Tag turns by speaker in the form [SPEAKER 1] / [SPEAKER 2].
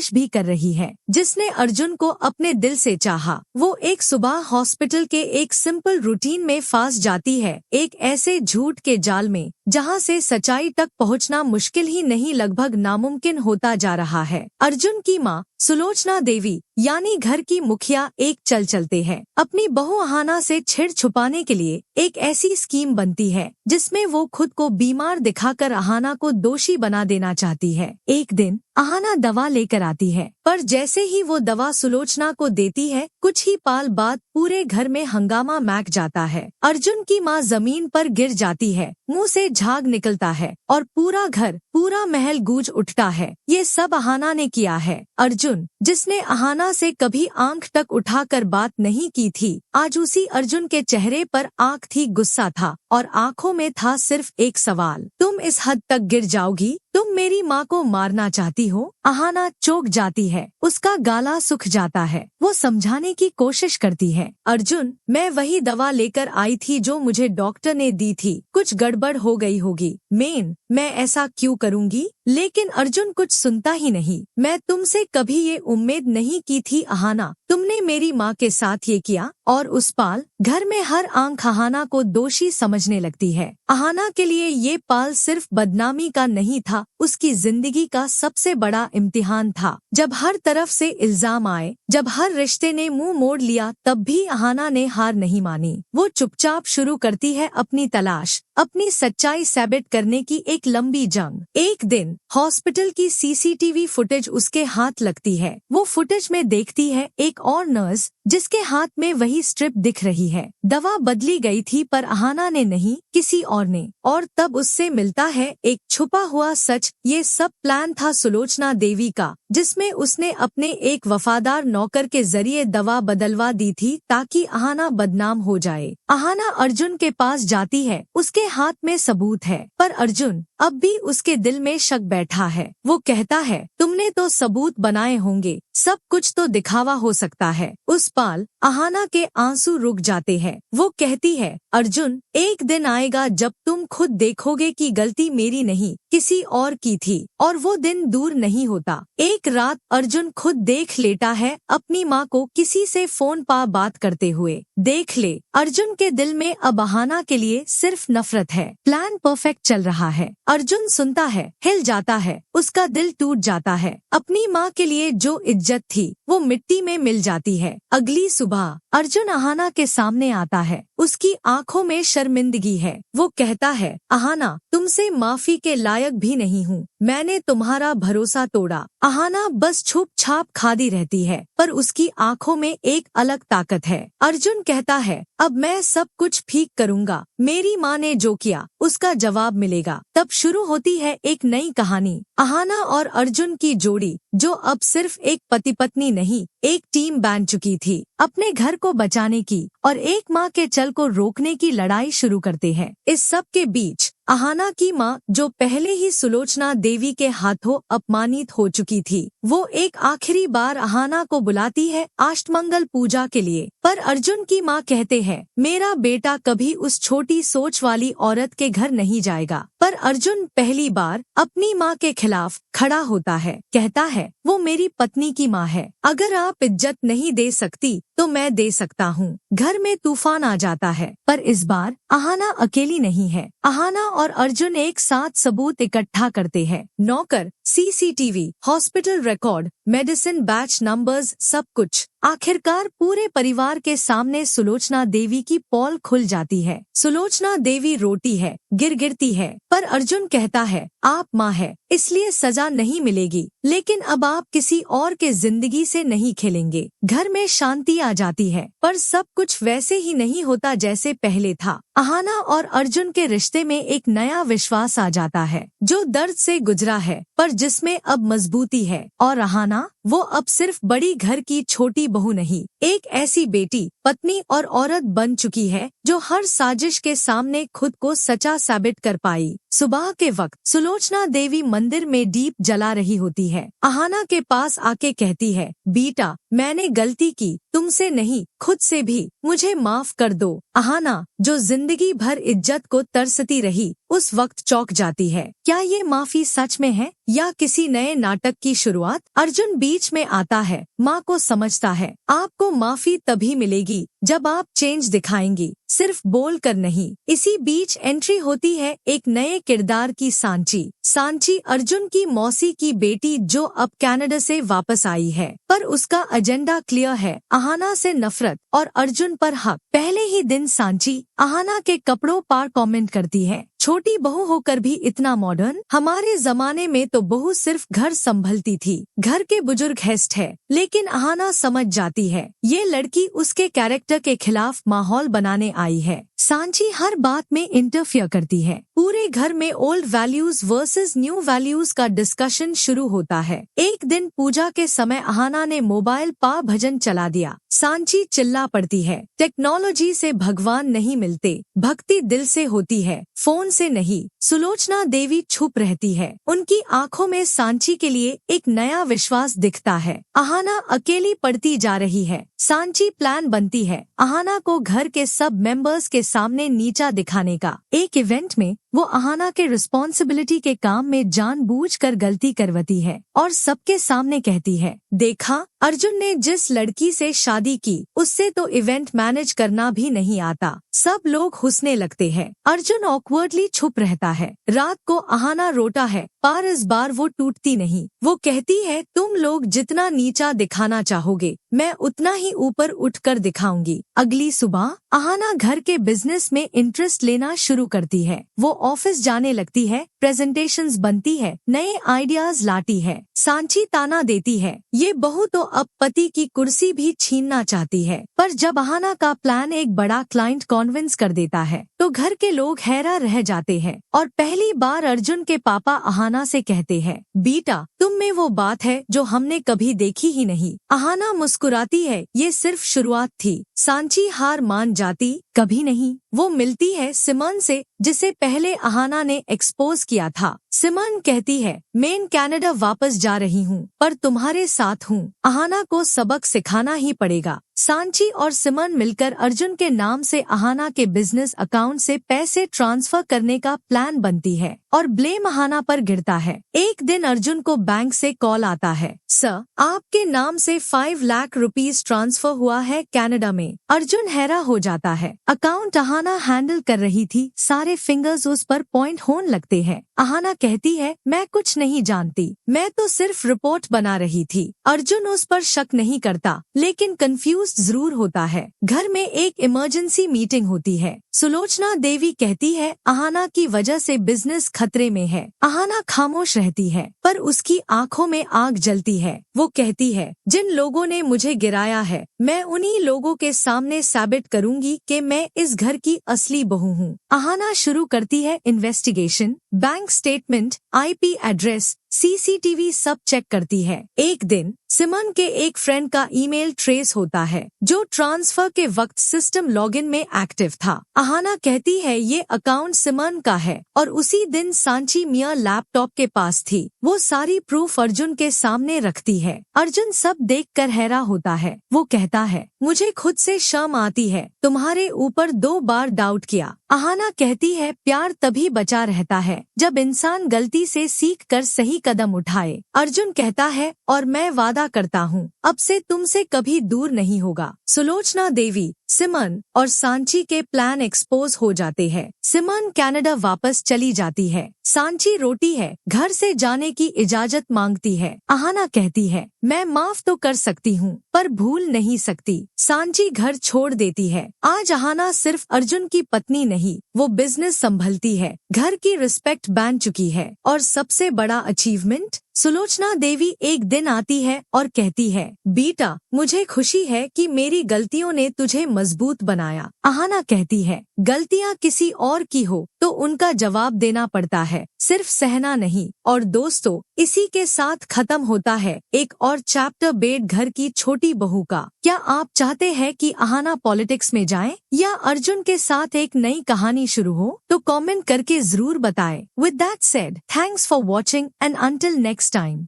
[SPEAKER 1] कोशिश भी कर रही है, जिसने अर्जुन को अपने दिल से चाहा। वो एक सुबह हॉस्पिटल के एक सिंपल रूटीन में फंस जाती है, एक ऐसे झूठ के जाल में जहाँ से सच्चाई तक पहुँचना मुश्किल ही नहीं लगभग नामुमकिन होता जा रहा है। अर्जुन की माँ सुलोचना देवी यानी घर की मुखिया एक चलते हैं। अपनी बहू अहाना से छिड़ छुपाने के लिए एक ऐसी स्कीम बनती है जिसमें वो खुद को बीमार दिखाकर अहाना को दोषी बना देना चाहती है। एक दिन अहाना दवा लेकर आती है, पर जैसे ही वो दवा सुलोचना को देती है, कुछ ही पाल बाद पूरे घर में हंगामा मच जाता है। अर्जुन की माँ जमीन पर गिर जाती है, मुंह से झाग निकलता है और पूरा घर, पूरा महल गूंज उठता है। ये सब अहाना ने किया है। अर्जुन, जिसने अहाना से कभी आंख तक उठाकर बात नहीं की थी, आज उसी अर्जुन के चेहरे पर आंख थी, गुस्सा था और आंखों में था सिर्फ एक सवाल, तुम इस हद तक गिर जाओगी? तुम मेरी माँ को मारना चाहती हो? अहाना चौंक जाती है, उसका गाला सूख जाता है। वो समझाने की कोशिश करती है, अर्जुन, मैं वही दवा लेकर आई थी जो मुझे डॉक्टर ने दी थी, कुछ गड़बड़ हो गई होगी। मैं ऐसा क्यों करूँगी? लेकिन अर्जुन कुछ सुनता ही नहीं। मैं तुमसे कभी ये उम्मीद नहीं की थी अहाना, तुमने मेरी माँ के साथ ये किया। और उस पाल घर में हर आंख अहाना को दोषी समझने लगती है। अहाना के लिए ये पाल सिर्फ बदनामी का नहीं था, उसकी जिंदगी का सबसे बड़ा इम्तिहान था। जब हर तरफ से इल्जाम आए, जब हर रिश्ते ने मुंह मोड़ लिया, तब भी अहाना ने हार नहीं मानी। वो चुपचाप शुरू करती है अपनी तलाश, अपनी सच्चाई साबित करने की एक लंबी जंग। एक दिन हॉस्पिटल की सीसीटीवी फुटेज उसके हाथ लगती है। वो फुटेज में देखती है एक और नर्स जिसके हाथ में वही स्ट्रिप दिख रही है। दवा बदली गई थी पर अहाना ने नहीं, किसी और ने। और तब उससे मिलता है एक छुपा हुआ सच। ये सब प्लान था सुलोचना देवी का, जिसमें उसने अपने एक वफादार नौकर के जरिए दवा बदलवा दी थी ताकि अहाना बदनाम हो जाए। अहाना अर्जुन के पास जाती है, उसके हाथ में सबूत है, पर अर्जुन अब भी उसके दिल में शक बैठा है। वो कहता है, तुमने तो सबूत बनाए होंगे, सब कुछ तो दिखावा हो सकता है। उस पाल अहाना के आंसू रुक जाते हैं। वो कहती है, अर्जुन, एक दिन आएगा जब तुम खुद देखोगे कि गलती मेरी नहीं, किसी और की थी। और वो दिन दूर नहीं होता। एक रात अर्जुन खुद देख लेता है अपनी माँ को किसी से फोन पर बात करते हुए। देख ले, अर्जुन के दिल में अब अहाना के लिए सिर्फ नफरत है। प्लान परफेक्ट चल रहा है। अर्जुन सुनता है, हिल जाता है, उसका दिल टूट जाता है। अपनी माँ के लिए जो इज्जत थी वो मिट्टी में मिल जाती है। अगली सुबह अर्जुन अहाना के सामने आता है, उसकी आंखों में शर्मिंदगी है। वो कहता है, अहाना, तुमसे माफी के लायक भी नहीं हूँ, मैंने तुम्हारा भरोसा तोड़ा। अहाना बस छुप छाप खादी रहती है, पर उसकी आंखों में एक अलग ताकत है। अर्जुन कहता है, अब मैं सब कुछ ठीक करूँगा, मेरी माँ ने जो किया उसका जवाब मिलेगा। तब शुरू होती है एक नई कहानी, अहाना और अर्जुन की जोड़ी, जो अब सिर्फ एक पति पत्नी नहीं, एक टीम बन चुकी थी। अपने घर को बचाने की और एक माँ के चल को रोकने की लड़ाई शुरू करते हैं। इस सब के बीच अहाना की माँ, जो पहले ही सुलोचना देवी के हाथों अपमानित हो चुकी थी, वो एक आखिरी बार अहाना को बुलाती है अष्टमंगल पूजा के लिए। पर अर्जुन की माँ कहते हैं, मेरा बेटा कभी उस छोटी सोच वाली औरत के घर नहीं जाएगा। पर अर्जुन पहली बार अपनी माँ के खिलाफ खड़ा होता है, कहता है, वो मेरी पत्नी की माँ है, अगर आप इज्जत नहीं दे सकती तो मैं दे सकता हूँ। घर में तूफान आ जाता है, पर इस बार अहाना अकेली नहीं है। अहाना और अर्जुन एक साथ सबूत इकट्ठा करते हैं, नौकर, CCTV, hospital record, medicine batch numbers, सब कुछ। आखिरकार पूरे परिवार के सामने सुलोचना देवी की पोल खुल जाती है। सुलोचना देवी रोती है, गिरती है, पर अर्जुन कहता है, आप माँ है, इसलिए सजा नहीं मिलेगी, लेकिन अब आप किसी और के जिंदगी से नहीं खेलेंगे। घर में शांति आ जाती है, पर सब कुछ वैसे ही नहीं होता जैसे पहले था। अहाना और अर्जुन के रिश्ते में एक नया विश्वास आ जाता है, जो दर्द से गुजरा है, पर जिसमें अब मजबूती है। और अहाना, वो अब सिर्फ बड़ी घर की छोटी बहू नहीं, एक ऐसी बेटी, पत्नी और औरत बन चुकी है जो हर साजिश के सामने खुद को सच्चा साबित कर पाई। सुबह के वक्त सुलोचना देवी मंदिर में दीप जला रही होती है। अहाना के पास आके कहती है, बेटा, मैंने गलती की, तुमसे नहीं, खुद से भी, मुझे माफ कर दो। अहाना, जो जिंदगी भर इज्जत को तरसती रही, उस वक्त चौंक जाती है। क्या ये माफी सच में है या किसी नए नाटक की शुरुआत? अर्जुन बीच में आता है। माँ को समझता है, आपको माफी तभी मिलेगी जब आप चेंज दिखाएंगी, सिर्फ बोल कर नहीं। इसी बीच एंट्री होती है एक नए किरदार की, सांची। सांची अर्जुन की मौसी की बेटी जो अब कनाडा से वापस आई है, पर उसका एजेंडा क्लियर है, अहाना से नफरत और अर्जुन पर हक। पहले ही दिन सांची अहाना के कपड़ों पर कमेंट करती है, छोटी बहू होकर भी इतना मॉडर्न, हमारे जमाने में तो बहू सिर्फ घर संभलती थी, घर के बुजुर्ग गेस्ट है। लेकिन अहाना समझ जाती है ये लड़की उसके कैरेक्टर के खिलाफ माहौल बनाने आई है। सांची हर बात में इंटरफियर करती है। पूरे घर में old values versus new values का डिस्कशन शुरू होता है। एक दिन पूजा के समय अहाना ने मोबाइल पर भजन चला दिया। सांची चिल्ला पड़ती है, टेक्नोलॉजी से भगवान नहीं मिलते, भक्ति दिल से होती है, फोन से नहीं। सुलोचना देवी छुप रहती है, उनकी आंखों में सांची के लिए एक नया विश्वास दिखता है। अहाना अकेली पड़ती जा रही है। सांची प्लान बनती है अहाना को घर के सब मेंबर्स के सामने नीचा दिखाने का। एक इवेंट में वो अहाना के रिस्पॉन्सिबिलिटी के काम में जानबूझकर गलती करवाती है और सबके सामने कहती है, देखा अर्जुन ने जिस लड़की से शादी की उससे तो इवेंट मैनेज करना भी नहीं आता। सब लोग हंसने लगते हैं। अर्जुन ऑकवर्डली छुप रहता है। रात को अहाना रोता है, पर इस बार वो टूटती नहीं। वो कहती है, तुम लोग जितना नीचा दिखाना चाहोगे मैं उतना ही ऊपर उठकर दिखाऊंगी। अगली सुबह अहाना घर के बिजनेस में इंटरेस्ट लेना शुरू करती है। वो ऑफिस जाने लगती है, प्रेजेंटेशंस बनती है, नए आइडियाज लाती है। सांची ताना देती है, ये बहू तो अब पति की कुर्सी भी छीनना चाहती है। पर जब अहाना का प्लान एक बड़ा क्लाइंट कॉन्विंस कर देता है तो घर के लोग हैरान रह जाते हैं। और पहली बार अर्जुन के पापा अहाना से कहते हैं, बेटा तुम में वो बात है जो हमने कभी देखी ही नहीं। अहाना मुस्कुराती है, ये सिर्फ शुरुआत थी। सांची हार मान जाती कभी नहीं। वो मिलती है सिमन से, जिसे पहले अहाना ने एक्सपोज किया था। सिमन कहती है, मैं कनाडा वापस जा रही हूँ पर तुम्हारे साथ हूँ, अहाना को सबक सिखाना ही पड़ेगा। सांची और सिमन मिलकर अर्जुन के नाम से अहाना के बिजनेस अकाउंट से पैसे ट्रांसफर करने का प्लान बनती है और ब्लेम अहाना पर गिरता है। एक दिन अर्जुन को बैंक से कॉल आता है, सर आपके नाम से 5 लाख रुपीस ट्रांसफर हुआ है कनाडा में। अर्जुन हैरान हो जाता है। अकाउंट अहाना हैंडल कर रही थी, सारे फिंगर्स उस पर पॉइंट होने लगते हैं। अहाना कहती है, मैं कुछ नहीं जानती, मैं तो सिर्फ रिपोर्ट बना रही थी। अर्जुन उस पर शक नहीं करता लेकिन कंफ्यूज जरूर होता है। घर में एक इमरजेंसी मीटिंग होती है। सुलोचना देवी कहती है, अहाना की वजह से बिजनेस खतरे में है। अहाना खामोश रहती है पर उसकी आंखों में आग जलती है। वो कहती है, जिन लोगों ने मुझे गिराया है मैं उन्हीं लोगों के सामने साबित करूंगी कि मैं इस घर की असली बहू हूँ। अहाना शुरू करती है investigation, bank statement, IP address, CCTV सब चेक करती है। एक दिन सिमन के एक फ्रेंड का ईमेल ट्रेस होता है जो ट्रांसफर के वक्त सिस्टम लॉगिन में एक्टिव था। अहाना कहती है ये अकाउंट सिमन का है और उसी दिन सांची मियां लैपटॉप के पास थी। वो सारी प्रूफ अर्जुन के सामने रखती है। अर्जुन सब देखकर हैरान होता है। वो कहता है, मुझे खुद से शर्म आती है, तुम्हारे ऊपर 2 बार डाउट किया। अहाना कहती है, प्यार तभी बचा रहता है जब इंसान गलती से सीख कर सही कदम उठाए। अर्जुन कहता है, और मैं वादा करता हूँ अब से तुमसे कभी दूर नहीं होगा। सुलोचना देवी, सिमन और सांची के प्लान एक्सपोज हो जाते हैं। सिमन कनाडा वापस चली जाती है। सांची रोती है, घर से जाने की इजाजत मांगती है। अहाना कहती है, मैं माफ तो कर सकती हूँ पर भूल नहीं सकती। सांची घर छोड़ देती है। आज अहाना सिर्फ अर्जुन की पत्नी नहीं, वो बिजनेस संभलती है, घर की रिस्पेक्ट बन चुकी है और सबसे बड़ा अचीवमेंट, सुलोचना देवी एक दिन आती है और कहती है, बेटा मुझे खुशी है कि मेरी गलतियों ने तुझे मजबूत बनाया। अहाना कहती है, गलतियाँ किसी और की हो तो उनका जवाब देना पड़ता है, सिर्फ सहना नहीं। और दोस्तों, इसी के साथ खत्म होता है एक और चैप्टर बेड घर की छोटी बहू का। क्या आप चाहते हैं कि अहाना पॉलिटिक्स में जाए या अर्जुन के साथ एक नई कहानी शुरू हो? तो कमेंट करके जरूर बताएं। With that said, thanks for watching and until next time.